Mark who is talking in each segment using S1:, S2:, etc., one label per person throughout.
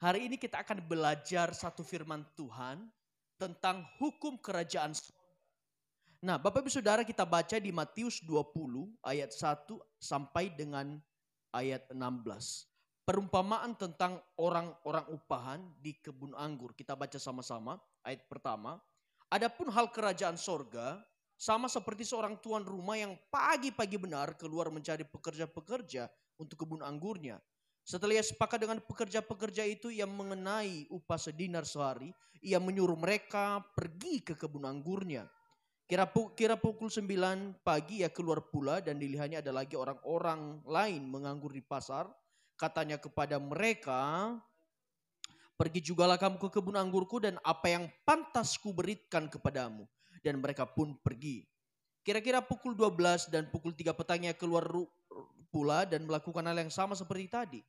S1: Hari ini kita akan belajar satu firman Tuhan tentang hukum kerajaan. Nah, Bapak Ibu Saudara, kita baca di Matius 20 ayat 1 sampai dengan ayat 16. Perumpamaan tentang orang-orang upahan di kebun anggur. Kita baca sama-sama ayat pertama. Adapun hal kerajaan sorga sama seperti seorang tuan rumah yang pagi-pagi benar keluar mencari pekerja-pekerja untuk kebun anggurnya. Setelah ia sepakat dengan pekerja-pekerja itu, ia mengenai upah sedinar sehari. Ia menyuruh mereka pergi ke kebun anggurnya. Kira pukul 9 pagi ia keluar pula dan dilihatnya ada lagi orang-orang lain menganggur di pasar. Katanya kepada mereka, pergi jugalah kamu ke kebun anggurku dan apa yang pantas ku berikan kepadamu. Dan mereka pun pergi. Kira-kira pukul 12 dan pukul 3 petang ia keluar pula dan melakukan hal yang sama seperti tadi.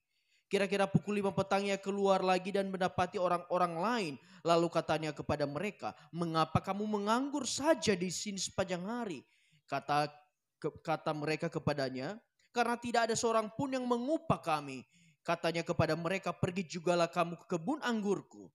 S1: Kira-kira pukul 5 petang ia keluar lagi dan mendapati orang-orang lain. Lalu katanya kepada mereka, mengapa kamu menganggur saja di sini sepanjang hari? Kata mereka kepadanya, karena tidak ada seorang pun yang mengupah kami. Katanya kepada mereka, pergi jugalah kamu ke kebun anggurku.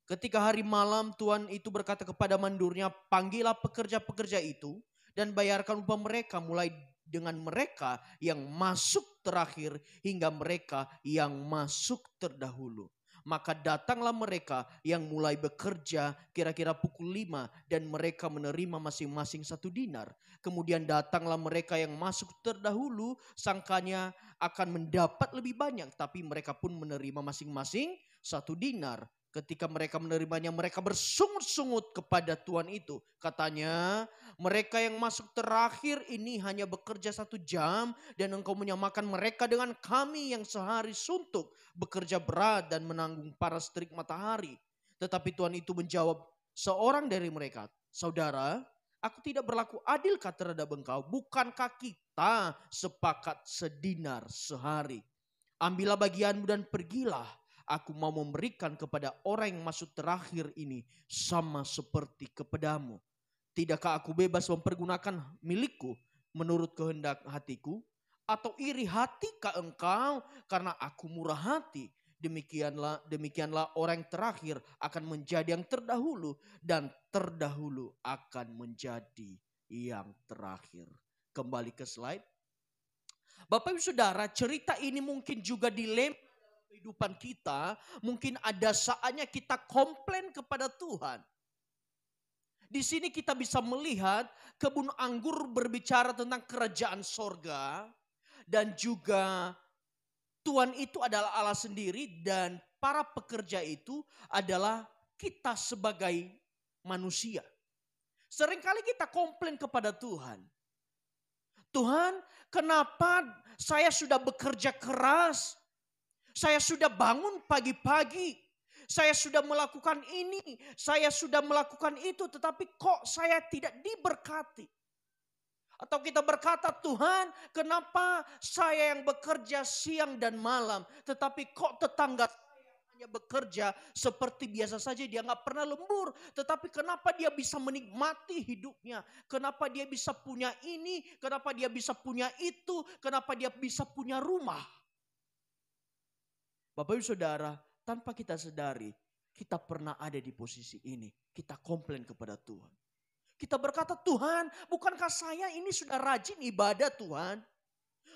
S1: Ketika hari malam, tuan itu berkata kepada mandurnya, panggillah pekerja-pekerja itu dan bayarkan upah mereka, mulai dengan mereka yang masuk terakhir hingga mereka yang masuk terdahulu. Maka datanglah mereka yang mulai bekerja kira-kira pukul 5 dan mereka menerima masing-masing 1 dinar. Kemudian datanglah mereka yang masuk terdahulu, sangkanya akan mendapat lebih banyak, tapi mereka pun menerima masing-masing 1 dinar. Ketika mereka menerimanya, mereka bersungut-sungut kepada tuan itu. Katanya, mereka yang masuk terakhir ini hanya bekerja 1 jam dan engkau menyamakan mereka dengan kami yang sehari suntuk, bekerja berat dan menanggung paras terik matahari. Tetapi tuan itu menjawab seorang dari mereka, saudara, aku tidak berlaku adil terhadap engkau. Bukankah kita sepakat sedinar sehari? Ambillah bagianmu dan pergilah. Aku mau memberikan kepada orang yang masuk terakhir ini sama seperti kepadamu. Tidakkah aku bebas mempergunakan milikku menurut kehendak hatiku? Atau iri hatikah engkau karena aku murah hati? Demikianlah orang yang terakhir akan menjadi yang terdahulu dan terdahulu akan menjadi yang terakhir. Kembali ke slide. Bapak Ibu Saudara, cerita ini mungkin juga dilema kehidupan kita. Mungkin ada saatnya kita komplain kepada Tuhan. Di sini kita bisa melihat kebun anggur berbicara tentang kerajaan sorga. Dan juga Tuhan itu adalah Allah sendiri dan para pekerja itu adalah kita sebagai manusia. Seringkali kita komplain kepada Tuhan. Tuhan, kenapa saya sudah bekerja keras? Saya sudah bangun pagi-pagi. Saya sudah melakukan ini. Saya sudah melakukan itu. Tetapi kok saya tidak diberkati? Atau kita berkata, Tuhan, kenapa saya yang bekerja siang dan malam. Tetapi kok tetangga saya hanya bekerja seperti biasa saja. Dia gak pernah lembur. Tetapi kenapa dia bisa menikmati hidupnya. Kenapa dia bisa punya ini. Kenapa dia bisa punya itu. Kenapa dia bisa punya rumah. Bapak Ibu Saudara, tanpa kita sadari, kita pernah ada di posisi ini. Kita komplain kepada Tuhan. Kita berkata, Tuhan, bukankah saya ini sudah rajin ibadah Tuhan?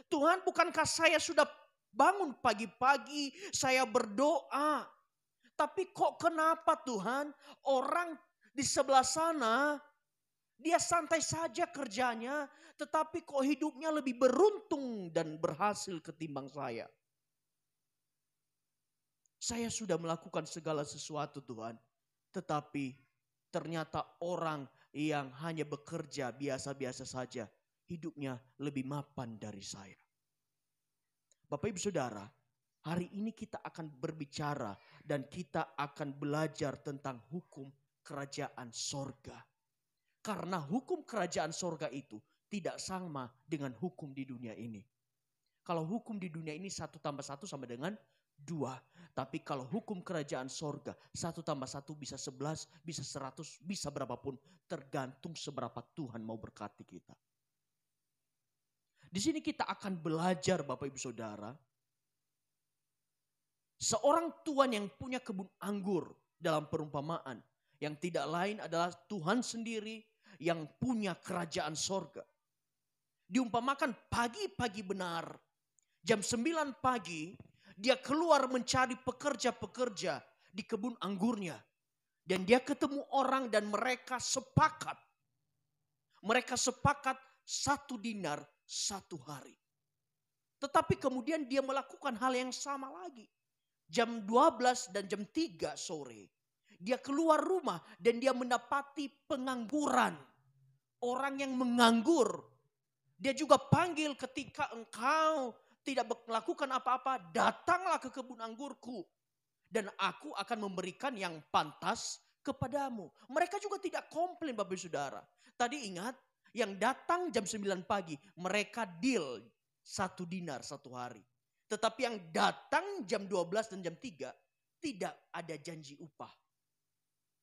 S1: Tuhan, bukankah saya sudah bangun pagi-pagi, saya berdoa. Tapi kok kenapa Tuhan, orang di sebelah sana, dia santai saja kerjanya, tetapi kok hidupnya lebih beruntung dan berhasil ketimbang saya. Saya sudah melakukan segala sesuatu Tuhan. Tetapi ternyata orang yang hanya bekerja biasa-biasa saja. Hidupnya lebih mapan dari saya. Bapak Ibu Saudara, hari ini kita akan berbicara dan kita akan belajar tentang hukum kerajaan sorga. Karena hukum kerajaan sorga itu tidak sama dengan hukum di dunia ini. Kalau hukum di dunia ini 1 tambah 1 sama dengan 2. Tapi kalau hukum kerajaan sorga 1 tambah 1 bisa 11, bisa 100, bisa berapapun. Tergantung seberapa Tuhan mau berkati kita. Di sini kita akan belajar Bapak Ibu Saudara. Seorang tuan yang punya kebun anggur dalam perumpamaan. Yang tidak lain adalah Tuhan sendiri yang punya kerajaan sorga. Diumpamakan pagi-pagi benar. Jam 9 pagi dia keluar mencari pekerja-pekerja di kebun anggurnya. Dan dia ketemu orang dan mereka sepakat. Mereka sepakat 1 dinar 1 hari. Tetapi kemudian dia melakukan hal yang sama lagi. Jam 12 dan jam 3 sore. Dia keluar rumah dan dia mendapati pengangguran. Orang yang menganggur. Dia juga panggil ketika engkau tidak melakukan apa-apa. Datanglah ke kebun anggurku. Dan aku akan memberikan yang pantas kepadamu. Mereka juga tidak komplain Bapak Saudara. Tadi ingat yang datang jam 9 pagi. Mereka deal 1 dinar 1 hari. Tetapi yang datang jam 12 dan jam 3 tidak ada janji upah.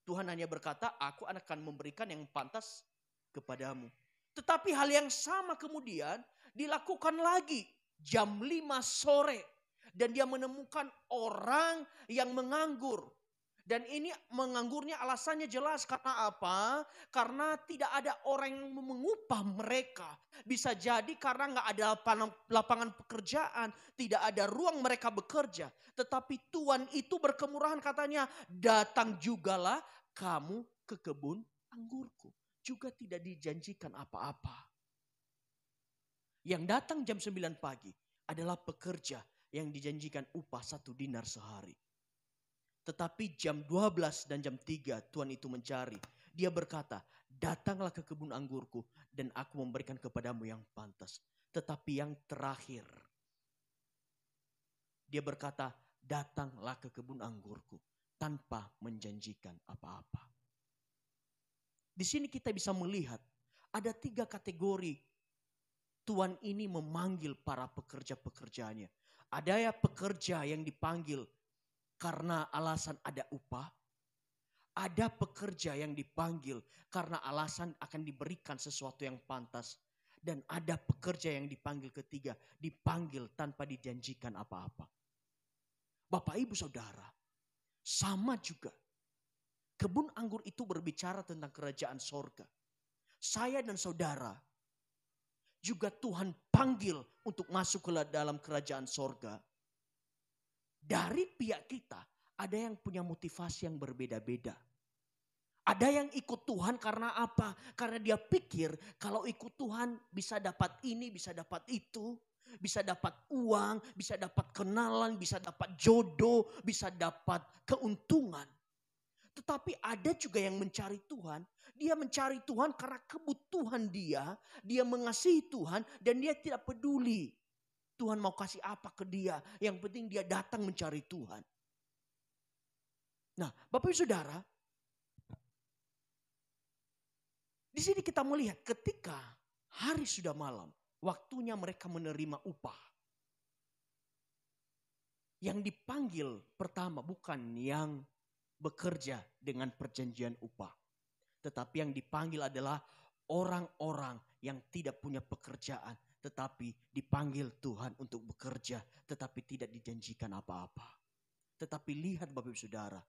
S1: Tuhan hanya berkata aku akan memberikan yang pantas kepadamu. Tetapi hal yang sama kemudian dilakukan lagi jam 5 sore. Dan dia menemukan orang yang menganggur. Dan ini menganggurnya alasannya jelas karena apa? Karena tidak ada orang yang mengupah mereka. Bisa jadi karena nggak ada lapangan pekerjaan. Tidak ada ruang mereka bekerja. Tetapi Tuhan itu berkemurahan katanya. Datang jugalah kamu ke kebun anggurku. Juga tidak dijanjikan apa-apa. Yang datang jam 9 pagi adalah pekerja yang dijanjikan upah 1 dinar sehari. Tetapi jam 12 dan jam 3 Tuhan itu mencari. Dia berkata, datanglah ke kebun anggurku dan aku memberikan kepadamu yang pantas. Tetapi yang terakhir, dia berkata, datanglah ke kebun anggurku tanpa menjanjikan apa-apa. Di sini kita bisa melihat ada 3 kategori Tuhan ini memanggil para pekerja-pekerjanya. Ada ya pekerja yang dipanggil karena alasan ada upah. Ada pekerja yang dipanggil karena alasan akan diberikan sesuatu yang pantas. Dan ada pekerja yang dipanggil ketiga, dipanggil tanpa dijanjikan apa-apa. Bapak Ibu Saudara, sama juga. Kebun anggur itu berbicara tentang kerajaan sorga. Saya dan saudara juga Tuhan panggil untuk masuk ke dalam kerajaan sorga. Dari pihak kita ada yang punya motivasi yang berbeda-beda. Ada yang ikut Tuhan karena apa? Karena dia pikir kalau ikut Tuhan bisa dapat ini, bisa dapat itu. Bisa dapat uang, bisa dapat kenalan, bisa dapat jodoh, bisa dapat keuntungan. Tetapi ada juga yang mencari Tuhan. Dia mencari Tuhan karena kebutuhan dia. Dia mengasihi Tuhan dan dia tidak peduli. Tuhan mau kasih apa ke dia. Yang penting dia datang mencari Tuhan. Nah, Bapak Ibu Saudara. Di sini kita melihat ketika hari sudah malam. Waktunya mereka menerima upah. Yang dipanggil pertama bukan yang bekerja dengan perjanjian upah. Tetapi yang dipanggil adalah orang-orang yang tidak punya pekerjaan. Tetapi dipanggil Tuhan untuk bekerja. Tetapi tidak dijanjikan apa-apa. Tetapi lihat Bapak Ibu Saudara.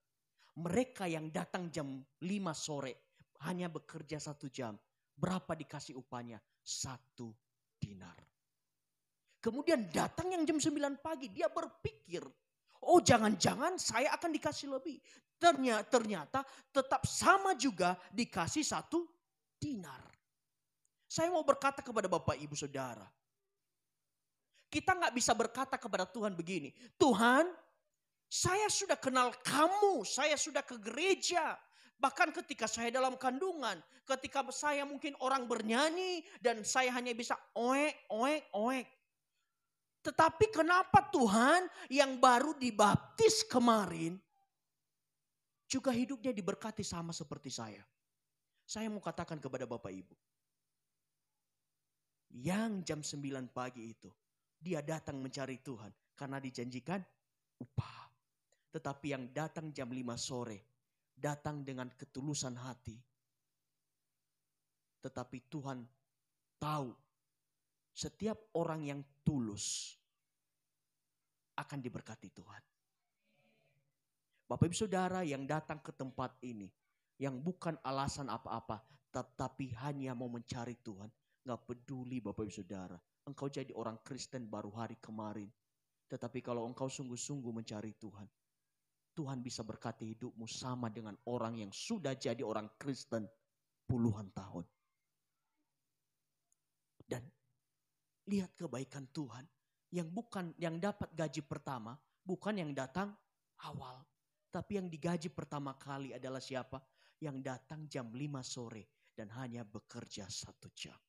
S1: Mereka yang datang jam 5 sore hanya bekerja 1 jam. Berapa dikasih upahnya? 1 dinar. Kemudian datang yang jam 9 pagi. Dia berpikir, oh jangan-jangan saya akan dikasih lebih. Ternyata tetap sama juga dikasih 1 dinar. Saya mau berkata kepada Bapak Ibu Saudara. Kita gak bisa berkata kepada Tuhan begini. Tuhan, saya sudah kenal kamu. Saya sudah ke gereja. Bahkan ketika saya dalam kandungan. Ketika saya mungkin orang bernyanyi. Dan saya hanya bisa oek, oek, oek. Tetapi kenapa Tuhan yang baru dibaptis kemarin juga hidupnya diberkati sama seperti saya. Saya mau katakan kepada Bapak Ibu. Yang jam 9 pagi itu dia datang mencari Tuhan karena dijanjikan upah. Tetapi yang datang jam 5 sore datang dengan ketulusan hati. Tetapi Tuhan tahu setiap orang yang tulus akan diberkati Tuhan. Bapak Ibu Saudara yang datang ke tempat ini, yang bukan alasan apa-apa, tetapi hanya mau mencari Tuhan. Gak peduli Bapak Ibu Saudara, engkau jadi orang Kristen baru hari kemarin. Tetapi kalau engkau sungguh-sungguh mencari Tuhan, Tuhan bisa berkati hidupmu sama dengan orang yang sudah jadi orang Kristen puluhan tahun. Dan lihat kebaikan Tuhan yang dapat gaji pertama, bukan yang datang awal. Tapi yang digaji pertama kali adalah siapa? Yang datang jam 5 sore dan hanya bekerja 1 jam.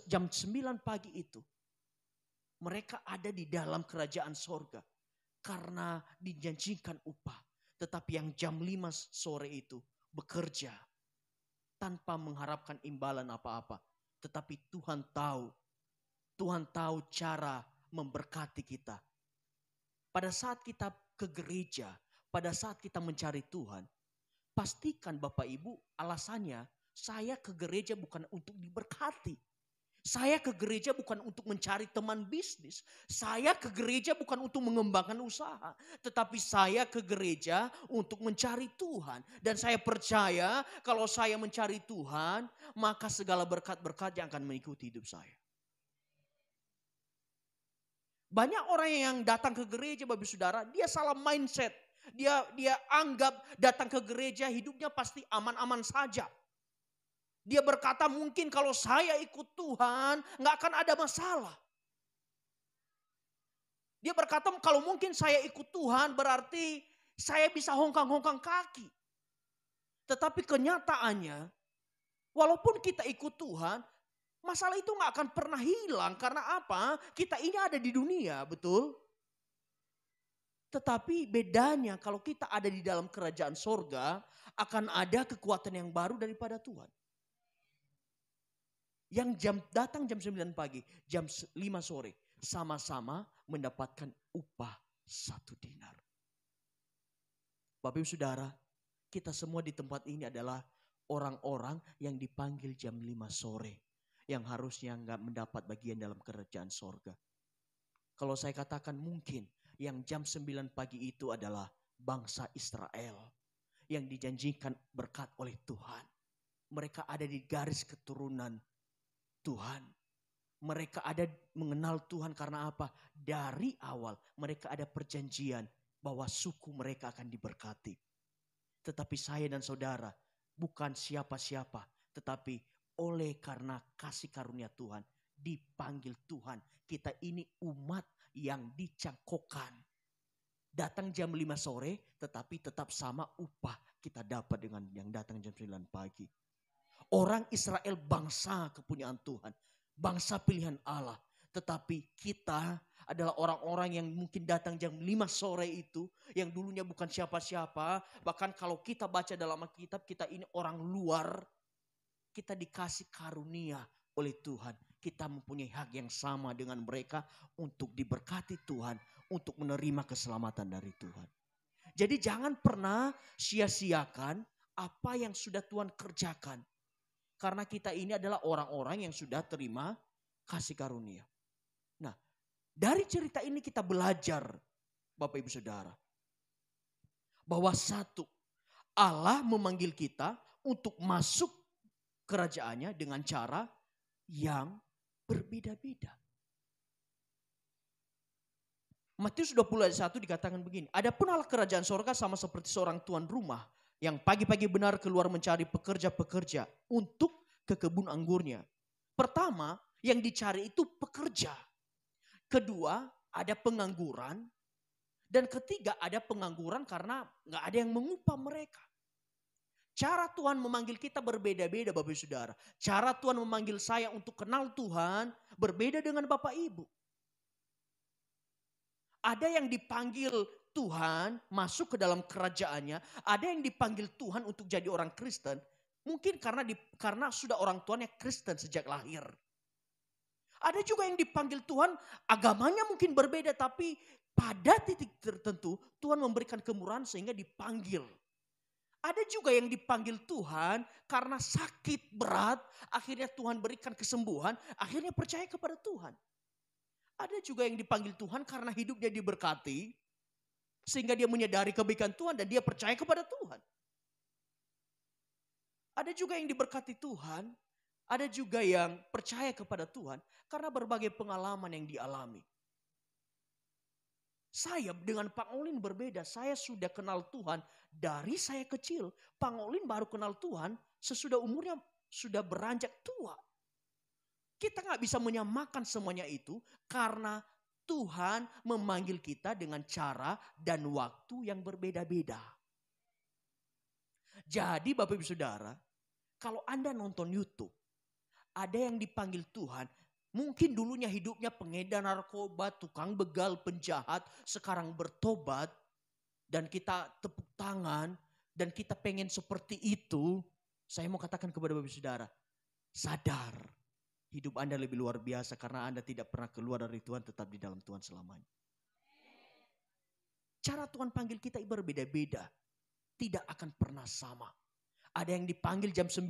S1: Jam 9 pagi itu mereka ada di dalam kerajaan sorga karena dijanjikan upah. Tetapi yang jam 5 sore itu bekerja tanpa mengharapkan imbalan apa-apa. Tetapi Tuhan tahu cara memberkati kita. Pada saat kita ke gereja, pada saat kita mencari Tuhan, pastikan Bapak Ibu alasannya, saya ke gereja bukan untuk diberkati. Saya ke gereja bukan untuk mencari teman bisnis. Saya ke gereja bukan untuk mengembangkan usaha. Tetapi saya ke gereja untuk mencari Tuhan. Dan saya percaya kalau saya mencari Tuhan, maka segala berkat-berkat yang akan mengikuti hidup saya. Banyak orang yang datang ke gereja, Bapak Saudara, dia salah mindset. Dia anggap datang ke gereja hidupnya pasti aman-aman saja. Dia berkata mungkin kalau saya ikut Tuhan gak akan ada masalah. Dia berkata kalau mungkin saya ikut Tuhan berarti saya bisa hongkang-hongkang kaki. Tetapi kenyataannya walaupun kita ikut Tuhan, masalah itu gak akan pernah hilang. Karena apa? Kita ini ada di dunia, betul? Tetapi bedanya kalau kita ada di dalam kerajaan sorga, akan ada kekuatan yang baru daripada Tuhan. Yang datang jam 9 pagi, jam 5 sore, sama-sama mendapatkan upah 1 dinar. Bapak Ibu Saudara, kita semua di tempat ini adalah orang-orang yang dipanggil jam 5 sore. Yang harusnya nggak mendapat bagian dalam kerajaan sorga. Kalau saya katakan mungkin yang jam 9 pagi itu adalah bangsa Israel. Yang dijanjikan berkat oleh Tuhan. Mereka ada di garis keturunan Tuhan. Mereka ada mengenal Tuhan karena apa? Dari awal mereka ada perjanjian bahwa suku mereka akan diberkati. Tetapi saya dan saudara bukan siapa-siapa. Tetapi oleh karena kasih karunia Tuhan dipanggil Tuhan. Kita ini umat yang dicangkokkan. Datang jam 5 sore tetapi tetap sama upah kita dapat dengan yang datang jam 9 pagi. Orang Israel bangsa kepunyaan Tuhan. Bangsa pilihan Allah. Tetapi kita adalah orang-orang yang mungkin datang jam 5 sore itu. Yang dulunya bukan siapa-siapa. Bahkan kalau kita baca dalam Alkitab kita ini orang luar. Kita dikasih karunia oleh Tuhan. Kita mempunyai hak yang sama dengan mereka untuk diberkati Tuhan. Untuk menerima keselamatan dari Tuhan. Jadi jangan pernah sia-siakan apa yang sudah Tuhan kerjakan. Karena kita ini adalah orang-orang yang sudah terima kasih karunia. Nah, dari cerita ini kita belajar, Bapak Ibu Saudara. Bahwa satu, Allah memanggil kita untuk masuk kerajaannya dengan cara yang berbeda-beda. Matius 20 ayat 1 dikatakan begini. Adapun Allah kerajaan sorga sama seperti seorang tuan rumah. Yang pagi-pagi benar keluar mencari pekerja-pekerja untuk ke kebun anggurnya. Pertama, yang dicari itu pekerja. Kedua, ada pengangguran. Dan ketiga, ada pengangguran karena gak ada yang mengupah mereka. Cara Tuhan memanggil kita berbeda-beda Bapak Ibu Saudara. Cara Tuhan memanggil saya untuk kenal Tuhan berbeda dengan Bapak Ibu. Ada yang dipanggil Tuhan masuk ke dalam kerajaannya. Ada yang dipanggil Tuhan untuk jadi orang Kristen. Mungkin karena sudah orang tuanya Kristen sejak lahir. Ada juga yang dipanggil Tuhan agamanya mungkin berbeda. Tapi pada titik tertentu Tuhan memberikan kemurahan sehingga dipanggil. Ada juga yang dipanggil Tuhan karena sakit berat. Akhirnya Tuhan berikan kesembuhan. Akhirnya percaya kepada Tuhan. Ada juga yang dipanggil Tuhan karena hidupnya diberkati. Sehingga dia menyadari kebaikan Tuhan dan dia percaya kepada Tuhan. Ada juga yang diberkati Tuhan, ada juga yang percaya kepada Tuhan karena berbagai pengalaman yang dialami. Saya dengan Pak Olin berbeda, saya sudah kenal Tuhan dari saya kecil. Pak Olin baru kenal Tuhan sesudah umurnya sudah beranjak tua. Kita nggak bisa menyamakan semuanya itu karena Tuhan memanggil kita dengan cara dan waktu yang berbeda-beda. Jadi Bapak Ibu Saudara, kalau Anda nonton YouTube, ada yang dipanggil Tuhan, mungkin dulunya hidupnya pengedar narkoba, tukang begal, penjahat, sekarang bertobat, dan kita tepuk tangan, dan kita pengen seperti itu. Saya mau katakan kepada Bapak Ibu Saudara, sadar. Hidup Anda lebih luar biasa karena Anda tidak pernah keluar dari Tuhan, tetap di dalam Tuhan selamanya. Cara Tuhan panggil kita berbeda-beda. Tidak akan pernah sama. Ada yang dipanggil jam 9,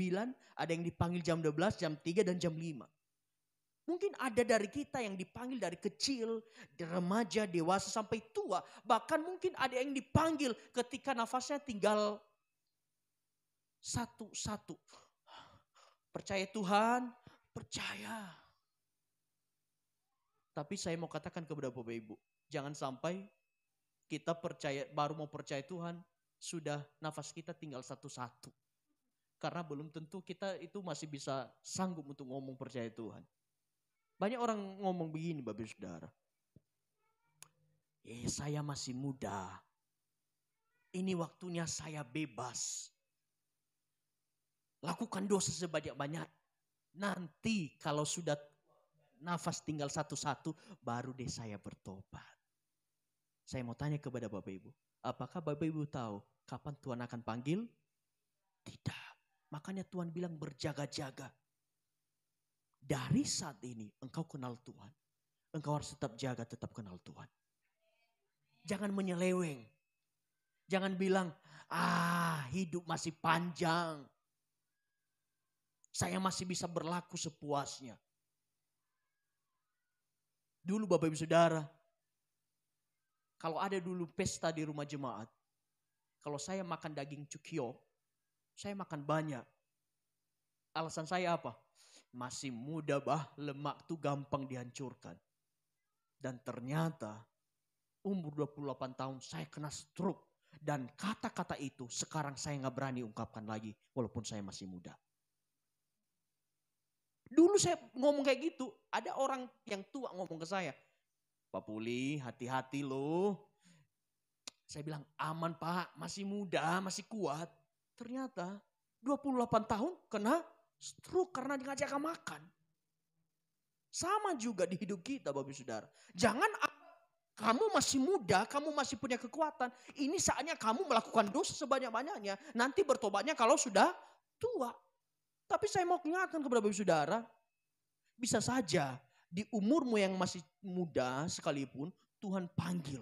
S1: ada yang dipanggil jam 12, jam 3, dan jam 5. Mungkin ada dari kita yang dipanggil dari kecil, remaja, dewasa, sampai tua. Bahkan mungkin ada yang dipanggil ketika nafasnya tinggal satu-satu. Percaya Tuhan, percaya. Tapi saya mau katakan kepada Bapak Ibu, jangan sampai kita percaya, baru mau percaya Tuhan, sudah nafas kita tinggal satu-satu. Karena belum tentu kita itu masih bisa sanggup untuk ngomong percaya Tuhan. Banyak orang ngomong begini Bapak Ibu Saudara. Saya masih muda. Ini waktunya saya bebas. Lakukan dosa sebanyak-banyak. Nanti kalau sudah nafas tinggal satu-satu, baru deh saya bertobat. Saya mau tanya kepada Bapak Ibu, apakah Bapak Ibu tahu kapan Tuhan akan panggil? Tidak. Makanya Tuhan bilang berjaga-jaga. Dari saat ini engkau kenal Tuhan. Engkau harus tetap jaga, tetap kenal Tuhan. Jangan menyeleweng. Jangan bilang, hidup masih panjang. Saya masih bisa berlaku sepuasnya. Dulu Bapak Ibu Saudara, kalau ada dulu pesta di rumah jemaat, kalau saya makan daging cukio, saya makan banyak. Alasan saya apa? Masih muda lemak tuh gampang dihancurkan. Dan ternyata umur 28 tahun saya kena stroke. Dan kata-kata itu sekarang saya gak berani ungkapkan lagi walaupun saya masih muda. Dulu saya ngomong kayak gitu, ada orang yang tua ngomong ke saya, Pak Puli hati-hati loh. Saya bilang aman Pak, masih muda, masih kuat. Ternyata 28 tahun kena stroke karena ngajak makan. Sama juga di hidup kita Bapak Saudara. Jangan kamu masih muda, kamu masih punya kekuatan. Ini saatnya kamu melakukan dosa sebanyak-banyaknya. Nanti bertobatnya kalau sudah tua. Tapi saya mau ingatkan kepada Bapak Saudara, bisa saja di umurmu yang masih muda sekalipun Tuhan panggil.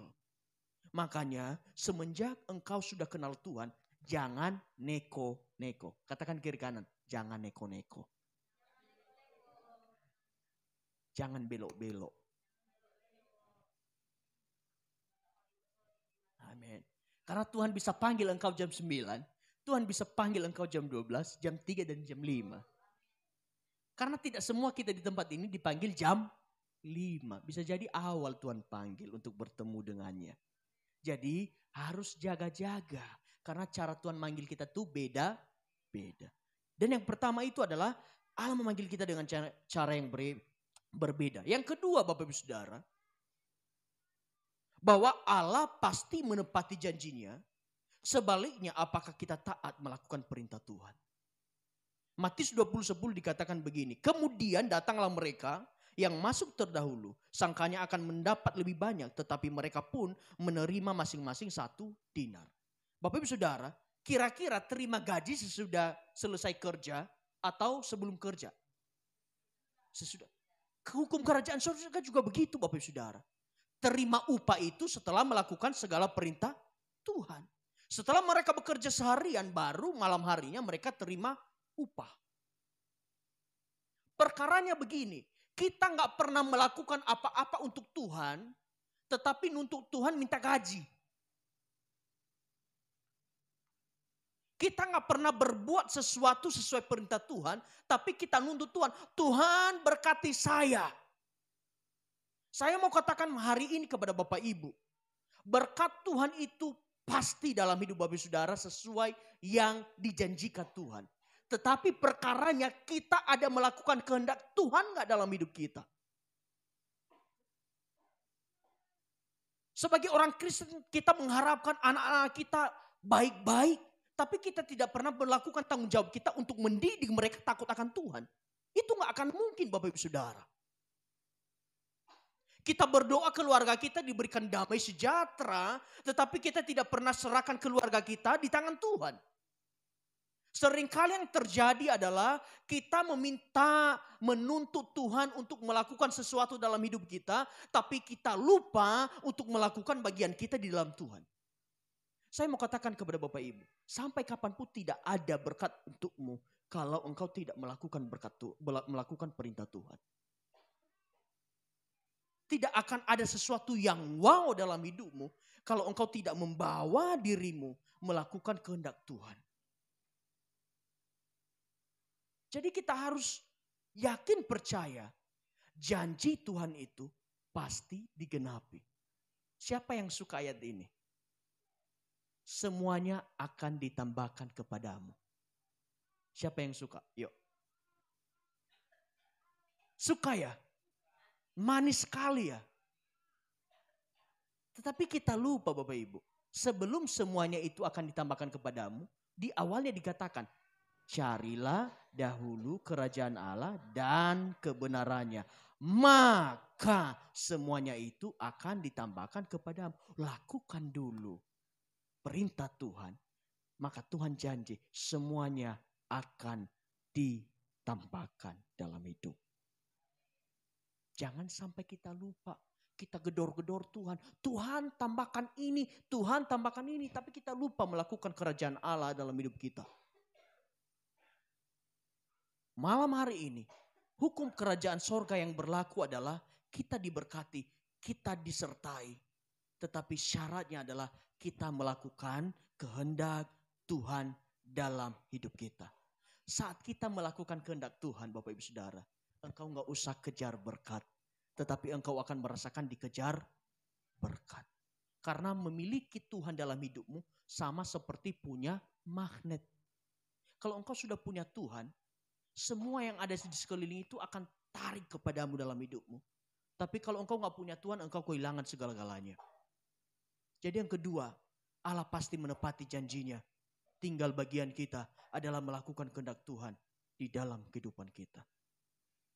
S1: Makanya semenjak engkau sudah kenal Tuhan, jangan neko-neko. Katakan kiri kanan, jangan neko-neko. Jangan belok-belok. Amin. Karena Tuhan bisa panggil engkau jam 9, Tuhan bisa panggil engkau jam 12, jam 3 dan jam 5. Karena tidak semua kita di tempat ini dipanggil jam 5. Bisa jadi awal Tuhan panggil untuk bertemu dengannya. Jadi harus jaga-jaga. Karena cara Tuhan manggil kita tuh beda-beda. Dan yang pertama itu adalah Allah memanggil kita dengan cara yang berbeda. Yang kedua Bapak Ibu Saudara, bahwa Allah pasti menepati janjinya. Sebaliknya apakah kita taat melakukan perintah Tuhan? Matius 20:10 dikatakan begini. Kemudian datanglah mereka yang masuk terdahulu. Sangkanya akan mendapat lebih banyak. Tetapi mereka pun menerima masing-masing 1 dinar. Bapak Ibu Saudara, kira-kira terima gaji sesudah selesai kerja atau sebelum kerja? Sesudah. Hukum kerajaan surga juga begitu Bapak Ibu Saudara. Terima upah itu setelah melakukan segala perintah Tuhan. Setelah mereka bekerja seharian, baru malam harinya mereka terima upah. Perkaranya begini, kita gak pernah melakukan apa-apa untuk Tuhan, tetapi untuk Tuhan minta gaji. Kita nggak pernah berbuat sesuatu sesuai perintah Tuhan, tapi kita nuntut Tuhan. Tuhan berkati saya. Saya mau katakan hari ini kepada Bapak Ibu. Berkat Tuhan itu pasti dalam hidup Bapak Saudara sesuai yang dijanjikan Tuhan. Tetapi perkaranya kita ada melakukan kehendak Tuhan nggak dalam hidup kita. Sebagai orang Kristen kita mengharapkan anak-anak kita baik-baik. Tapi kita tidak pernah melakukan tanggung jawab kita untuk mendidik mereka takut akan Tuhan. Itu gak akan mungkin Bapak Ibu Saudara. Kita berdoa keluarga kita diberikan damai sejahtera. Tetapi kita tidak pernah serahkan keluarga kita di tangan Tuhan. Seringkali yang terjadi adalah kita meminta, menuntut Tuhan untuk melakukan sesuatu dalam hidup kita. Tapi kita lupa untuk melakukan bagian kita di dalam Tuhan. Saya mau katakan kepada Bapak Ibu, sampai kapanpun tidak ada berkat untukmu kalau engkau tidak melakukan perintah Tuhan. Tidak akan ada sesuatu yang wow dalam hidupmu kalau engkau tidak membawa dirimu melakukan kehendak Tuhan. Jadi kita harus yakin percaya janji Tuhan itu pasti digenapi. Siapa yang suka ayat ini? Semuanya akan ditambahkan kepadamu. Siapa yang suka? Yuk. Suka ya? Manis sekali ya? Tetapi kita lupa Bapak Ibu. Sebelum semuanya itu akan ditambahkan kepadamu. Di awalnya dikatakan. Carilah dahulu kerajaan Allah dan kebenarannya. Maka semuanya itu akan ditambahkan kepadamu. Lakukan dulu perintah Tuhan, maka Tuhan janji semuanya akan ditambahkan dalam hidup. Jangan sampai kita lupa, kita gedor-gedor Tuhan. Tuhan tambahkan ini, Tuhan tambahkan ini, tapi kita lupa melakukan kerajaan Allah dalam hidup kita. Malam hari ini, hukum kerajaan sorga yang berlaku adalah kita diberkati, kita disertai. Tetapi syaratnya adalah kita melakukan kehendak Tuhan dalam hidup kita. Saat kita melakukan kehendak Tuhan Bapak Ibu Saudara. Engkau gak usah kejar berkat. Tetapi engkau akan merasakan dikejar berkat. Karena memiliki Tuhan dalam hidupmu sama seperti punya magnet. Kalau engkau sudah punya Tuhan. Semua yang ada di sekeliling itu akan tarik kepadamu dalam hidupmu. Tapi kalau engkau gak punya Tuhan engkau kehilangan segala-galanya. Jadi yang kedua, Allah pasti menepati janjinya. Tinggal bagian kita adalah melakukan kehendak Tuhan di dalam kehidupan kita.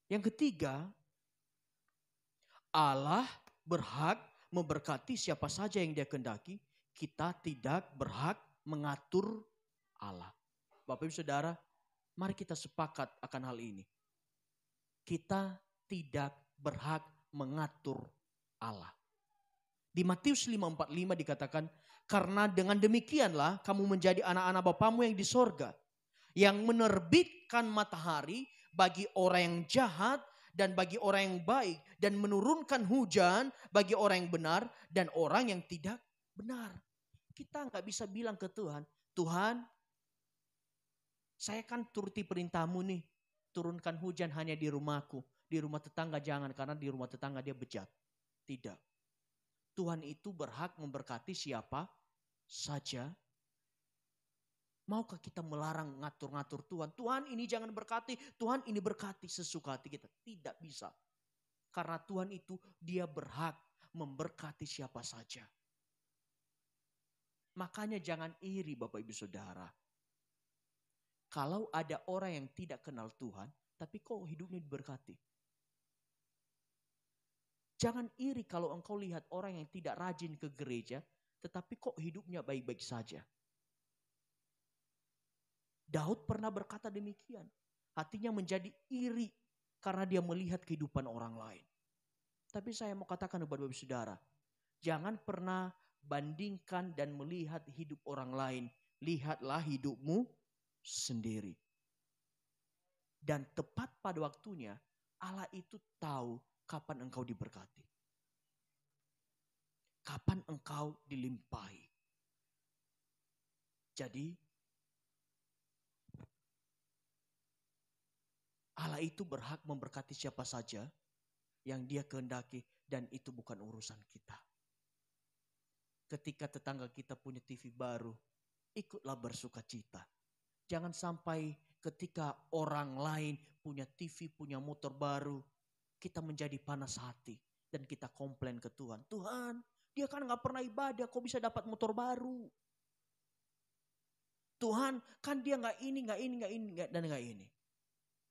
S1: Yang ketiga, Allah berhak memberkati siapa saja yang Dia kehendaki. Kita tidak berhak mengatur Allah. Bapak Ibu Saudara, mari kita sepakat akan hal ini. Kita tidak berhak mengatur Allah. Di Matius 5:45 dikatakan, karena dengan demikianlah kamu menjadi anak-anak Bapamu yang di sorga. Yang menerbitkan matahari bagi orang yang jahat dan bagi orang yang baik. Dan menurunkan hujan bagi orang yang benar dan orang yang tidak benar. Kita nggak bisa bilang ke Tuhan, Tuhan saya kan turuti perintahmu nih. Turunkan hujan hanya di rumahku. Di rumah tetangga jangan karena di rumah tetangga dia bejat. Tidak. Tuhan itu berhak memberkati siapa saja. Maukah kita melarang ngatur-ngatur Tuhan? Tuhan ini jangan berkati, Tuhan ini berkati sesuka hati kita. Tidak bisa. Karena Tuhan itu dia berhak memberkati siapa saja. Makanya jangan iri Bapak Ibu Saudara. Kalau ada orang yang tidak kenal Tuhan, tapi kok hidupnya diberkati. Jangan iri kalau engkau lihat orang yang tidak rajin ke gereja, tetapi kok hidupnya baik-baik saja. Daud pernah berkata demikian. Hatinya menjadi iri karena dia melihat kehidupan orang lain. Tapi saya mau katakan kepada Bapak Saudara, jangan pernah bandingkan dan melihat hidup orang lain. Lihatlah hidupmu sendiri. Dan tepat pada waktunya, Allah itu tahu kapan engkau diberkati. Kapan engkau dilimpahi. Jadi Allah itu berhak memberkati siapa saja yang Dia kehendaki, dan itu bukan urusan kita. Ketika tetangga kita punya TV baru, ikutlah bersuka cita. Jangan sampai ketika orang lain punya TV, punya motor baru, kita menjadi panas hati dan kita komplain ke Tuhan. Tuhan, dia kan gak pernah ibadah, kok bisa dapat motor baru? Tuhan, kan dia gak ini, dan gak ini.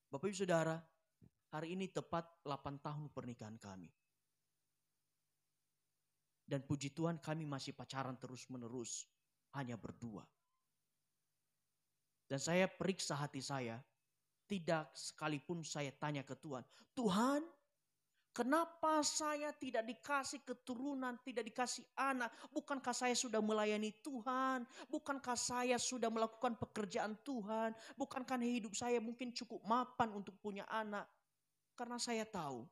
S1: Bapak Ibu Saudara, hari ini tepat 8 tahun pernikahan kami. Dan puji Tuhan kami masih pacaran terus menerus, hanya berdua. Dan saya periksa hati saya, tidak sekalipun saya tanya ke Tuhan, Tuhan, kenapa saya tidak dikasih keturunan, tidak dikasih anak? Bukankah saya sudah melayani Tuhan? Bukankah saya sudah melakukan pekerjaan Tuhan? Bukankah hidup saya mungkin cukup mapan untuk punya anak? Karena saya tahu,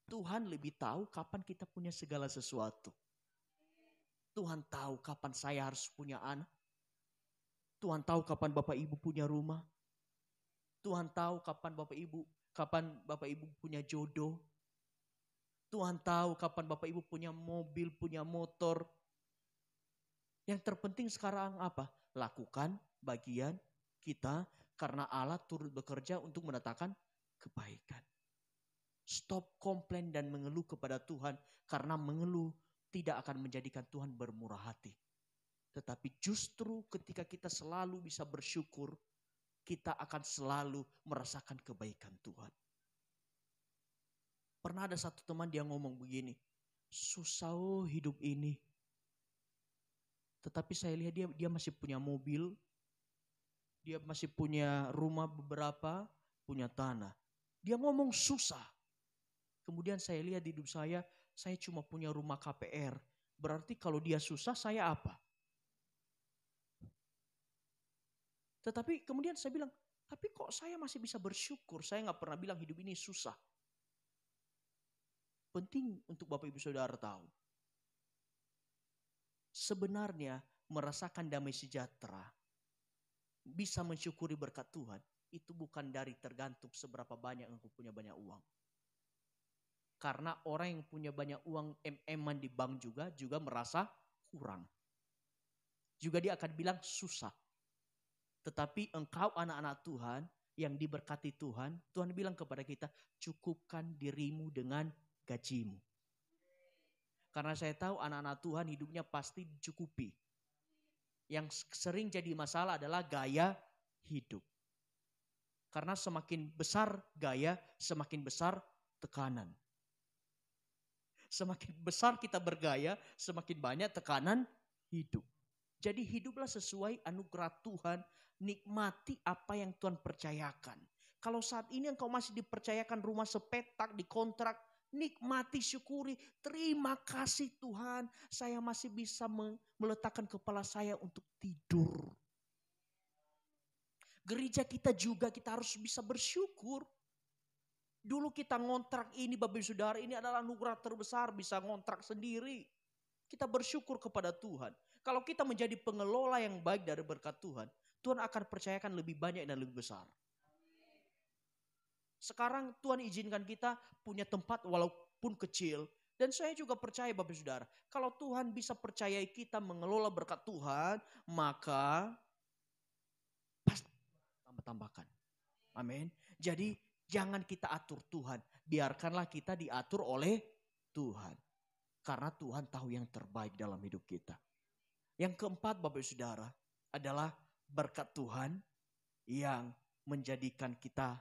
S1: Tuhan lebih tahu kapan kita punya segala sesuatu. Tuhan tahu kapan saya harus punya anak. Tuhan tahu kapan Bapak Ibu punya rumah. Tuhan tahu kapan Bapak Ibu punya jodoh. Tuhan tahu kapan Bapak Ibu punya mobil, punya motor. Yang terpenting sekarang apa? Lakukan bagian kita karena Allah turut bekerja untuk mendatangkan kebaikan. Stop komplain dan mengeluh kepada Tuhan, karena mengeluh tidak akan menjadikan Tuhan bermurah hati. Tetapi justru ketika kita selalu bisa bersyukur, kita akan selalu merasakan kebaikan Tuhan. Pernah ada satu teman dia ngomong begini, susah hidup ini. Tetapi saya lihat dia masih punya mobil, dia masih punya rumah beberapa, punya tanah. Dia ngomong susah. Kemudian saya lihat di hidup saya cuma punya rumah KPR. Berarti kalau dia susah, saya apa? Tetapi kemudian saya bilang, tapi kok saya masih bisa bersyukur? Saya gak pernah bilang hidup ini susah. Penting untuk Bapak Ibu Saudara tahu. Sebenarnya merasakan damai sejahtera, bisa mensyukuri berkat Tuhan, itu bukan dari tergantung seberapa banyak engkau punya banyak uang. Karena orang yang punya banyak uang MM-an di bank juga merasa kurang. Juga dia akan bilang susah. Tetapi engkau anak-anak Tuhan yang diberkati Tuhan, Tuhan bilang kepada kita, cukupkan dirimu dengan gajimu. Karena saya tahu anak-anak Tuhan hidupnya pasti dicukupi. Yang sering jadi masalah adalah gaya hidup. Karena semakin besar gaya, semakin besar tekanan. Semakin besar kita bergaya, semakin banyak tekanan hidup. Jadi hiduplah sesuai anugerah Tuhan, nikmati apa yang Tuhan percayakan. Kalau saat ini engkau masih dipercayakan rumah sepetak, dikontrak, nikmati, syukuri, terima kasih Tuhan, saya masih bisa meletakkan kepala saya untuk tidur. Gereja kita juga kita harus bisa bersyukur. Dulu kita ngontrak ini, Bapak Ibu Saudara, ini adalah anugerah terbesar, bisa ngontrak sendiri. Kita bersyukur kepada Tuhan. Kalau kita menjadi pengelola yang baik dari berkat Tuhan, Tuhan akan percayakan lebih banyak dan lebih besar. Sekarang Tuhan izinkan kita punya tempat walaupun kecil. Dan saya juga percaya Bapak Ibu Saudara, kalau Tuhan bisa percayai kita mengelola berkat Tuhan, maka pasti tambah-tambahkan. Amin. Jadi jangan kita atur Tuhan, biarkanlah kita diatur oleh Tuhan. Karena Tuhan tahu yang terbaik dalam hidup kita. Yang keempat Bapak Ibu Saudara adalah berkat Tuhan yang menjadikan kita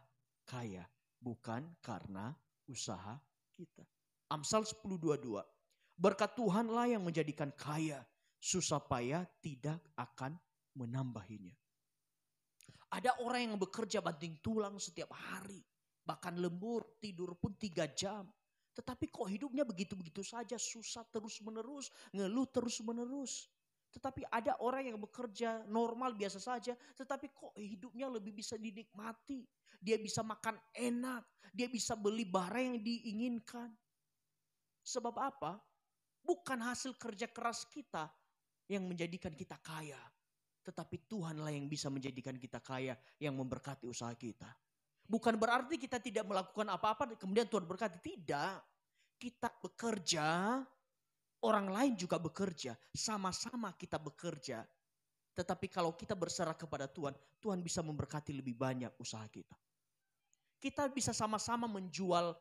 S1: kaya. Bukan karena usaha kita. Amsal 10:22. Berkat Tuhanlah yang menjadikan kaya. Susah payah tidak akan menambahinya. Ada orang yang bekerja banting tulang setiap hari. Bahkan lembur, tidur pun 3 jam. Tetapi kok hidupnya begitu-begitu saja, susah terus-menerus, ngeluh terus-menerus. Tetapi ada orang yang bekerja normal biasa saja, tetapi kok hidupnya lebih bisa dinikmati. Dia bisa makan enak, dia bisa beli barang yang diinginkan. Sebab apa? Bukan hasil kerja keras kita yang menjadikan kita kaya. Tetapi Tuhanlah yang bisa menjadikan kita kaya, yang memberkati usaha kita. Bukan berarti kita tidak melakukan apa-apa kemudian Tuhan berkati. Tidak. Kita bekerja, orang lain juga bekerja. Sama-sama kita bekerja. Tetapi kalau kita berserah kepada Tuhan, Tuhan bisa memberkati lebih banyak usaha kita. Kita bisa sama-sama menjual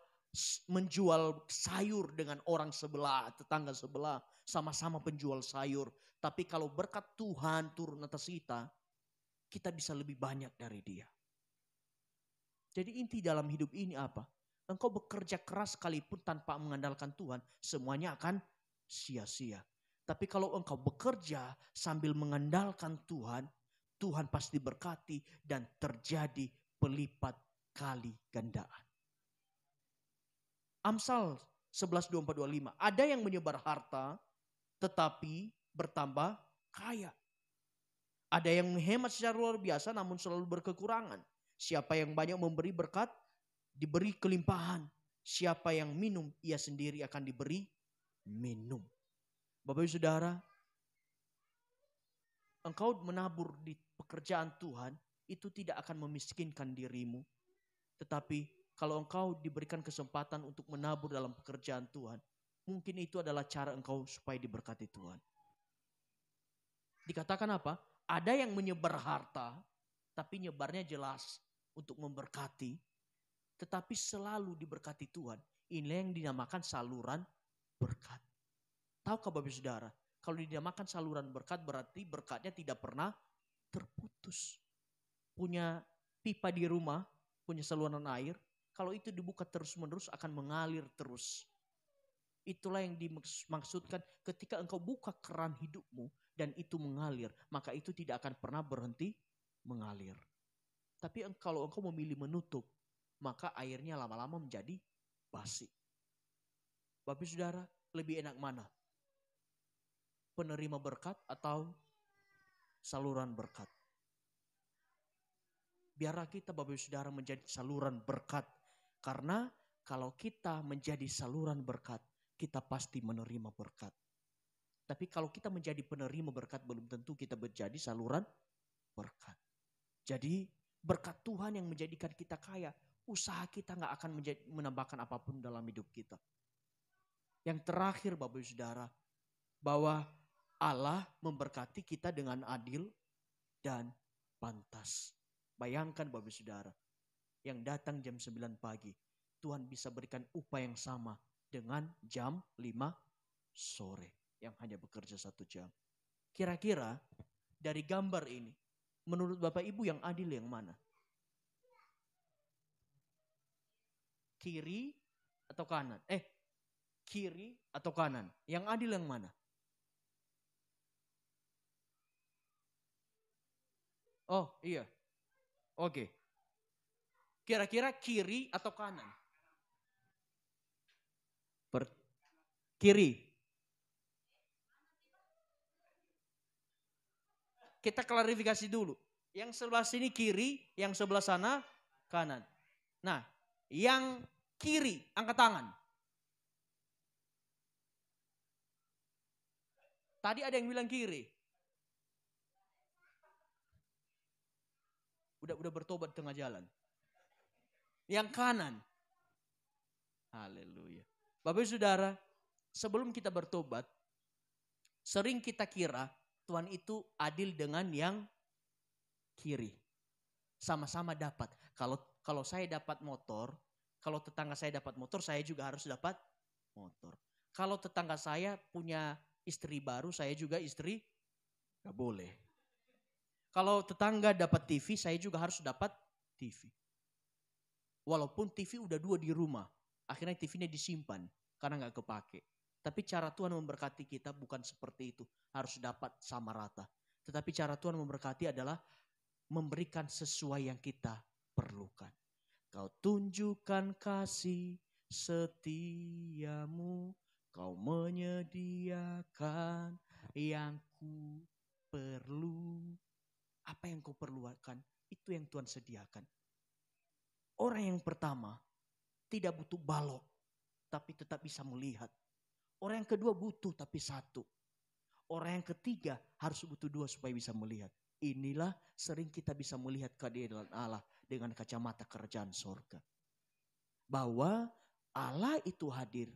S1: sayur dengan orang sebelah, tetangga sebelah. Sama-sama penjual sayur. Tapi kalau berkat Tuhan turun atas kita bisa lebih banyak dari dia. Jadi inti dalam hidup ini apa? Engkau bekerja keras sekalipun tanpa mengandalkan Tuhan, semuanya akan sia-sia. Tapi kalau engkau bekerja sambil mengandalkan Tuhan, Tuhan pasti berkati dan terjadi pelipat kali gandaan. Amsal 11:24-25. Ada yang menyebar harta tetapi bertambah kaya. Ada yang menghemat secara luar biasa namun selalu berkekurangan. Siapa yang banyak memberi berkat, diberi kelimpahan. Siapa yang minum, ia sendiri akan diberi minum. Bapak Ibu Saudara, engkau menabur di pekerjaan Tuhan, itu tidak akan memiskinkan dirimu. Tetapi kalau engkau diberikan kesempatan untuk menabur dalam pekerjaan Tuhan, mungkin itu adalah cara engkau supaya diberkati Tuhan. Dikatakan apa? Ada yang menyebar harta, tapi nyebarnya jelas untuk memberkati, tetapi selalu diberkati Tuhan. Inilah yang dinamakan saluran berkat. Tahukah Bapak Saudara, kalau dinamakan saluran berkat berarti berkatnya tidak pernah terputus. Punya pipa di rumah, punya saluran air, kalau itu dibuka terus-menerus akan mengalir terus. Itulah yang dimaksudkan ketika engkau buka keran hidupmu dan itu mengalir, maka itu tidak akan pernah berhenti mengalir. Tapi kalau engkau memilih menutup, maka airnya lama-lama menjadi basi. Bapak Saudara, lebih enak mana? Penerima berkat atau saluran berkat? Biarlah kita Bapak Saudara menjadi saluran berkat. Karena kalau kita menjadi saluran berkat, kita pasti menerima berkat. Tapi kalau kita menjadi penerima berkat, belum tentu kita menjadi saluran berkat. Jadi berkat Tuhan yang menjadikan kita kaya, usaha kita gak akan menambahkan apapun dalam hidup kita. Yang terakhir Bapak Saudara, bahwa Allah memberkati kita dengan adil dan pantas. Bayangkan Bapak Saudara, yang datang jam 9 pagi, Tuhan bisa berikan upah yang sama dengan jam 5 sore yang hanya bekerja 1 jam. Kira-kira dari gambar ini, menurut Bapak Ibu yang adil yang mana? Kiri atau kanan? Kiri atau kanan? Yang adil yang mana? Oh iya. Oke. Kira-kira kiri atau kanan? Kiri. Kita klarifikasi dulu. Yang sebelah sini kiri, yang sebelah sana kanan. Nah, yang kiri angkat tangan. Tadi ada yang bilang kiri. Udah bertobat tengah jalan. Yang kanan. Haleluya. Bapak Saudara, sebelum kita bertobat, sering kita kira Tuhan itu adil dengan yang kiri. Sama-sama dapat. Kalau saya dapat motor, kalau tetangga saya dapat motor, saya juga harus dapat motor. Kalau tetangga saya punya istri baru, saya juga istri, gak boleh. Kalau tetangga dapat TV, saya juga harus dapat TV. Walaupun TV udah 2 di rumah, akhirnya TV-nya disimpan karena gak kepake. Tapi cara Tuhan memberkati kita bukan seperti itu. Harus dapat sama rata. Tetapi cara Tuhan memberkati adalah memberikan sesuai yang kita perlukan. Kau tunjukkan kasih setiamu. Kau menyediakan yang ku perlu. Apa yang kau perlukan, itu yang Tuhan sediakan. Orang yang pertama tidak butuh balok, tapi tetap bisa melihat. Orang yang kedua butuh tapi 1. Orang yang ketiga harus butuh 2 supaya bisa melihat. Inilah sering kita bisa melihat kehadiran Allah dengan kacamata kerajaan sorga. Bahwa Allah itu hadir,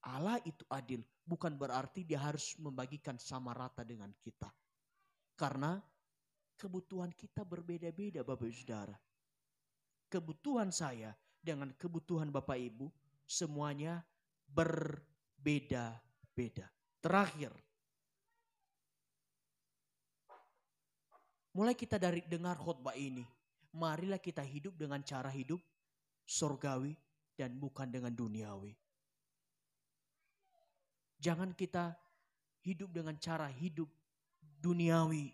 S1: Allah itu adil. Bukan berarti dia harus membagikan sama rata dengan kita. Karena kebutuhan kita berbeda-beda Bapak Ibu Saudara. Kebutuhan saya dengan kebutuhan Bapak Ibu semuanya berbeda-beda. Terakhir, mulai kita dari dengar khotbah ini, marilah kita hidup dengan cara hidup surgawi dan bukan dengan duniawi. Jangan kita hidup dengan cara hidup duniawi,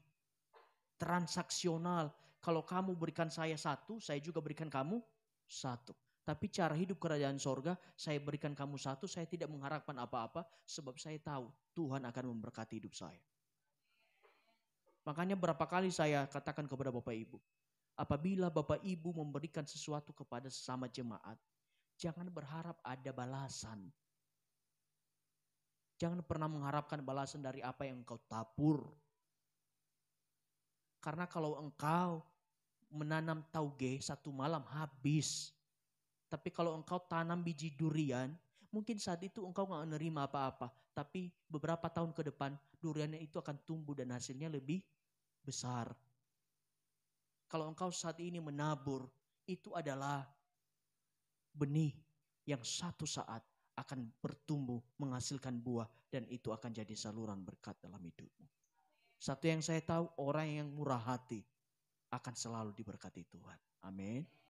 S1: transaksional. Kalau kamu berikan saya satu, saya juga berikan kamu satu. Tapi cara hidup kerajaan sorga, saya berikan kamu satu, saya tidak mengharapkan apa-apa. Sebab saya tahu Tuhan akan memberkati hidup saya. Makanya berapa kali saya katakan kepada Bapak Ibu, apabila Bapak Ibu memberikan sesuatu kepada sesama jemaat, jangan berharap ada balasan. Jangan pernah mengharapkan balasan dari apa yang engkau tabur. Karena kalau engkau menanam tauge satu malam habis. Tapi kalau engkau tanam biji durian, mungkin saat itu engkau gak menerima apa-apa. Tapi beberapa tahun ke depan duriannya itu akan tumbuh dan hasilnya lebih besar. Kalau engkau saat ini menabur, itu adalah benih yang satu saat akan bertumbuh, menghasilkan buah, dan itu akan jadi saluran berkat dalam hidupmu. Satu yang saya tahu, orang yang murah hati akan selalu diberkati Tuhan. Amin.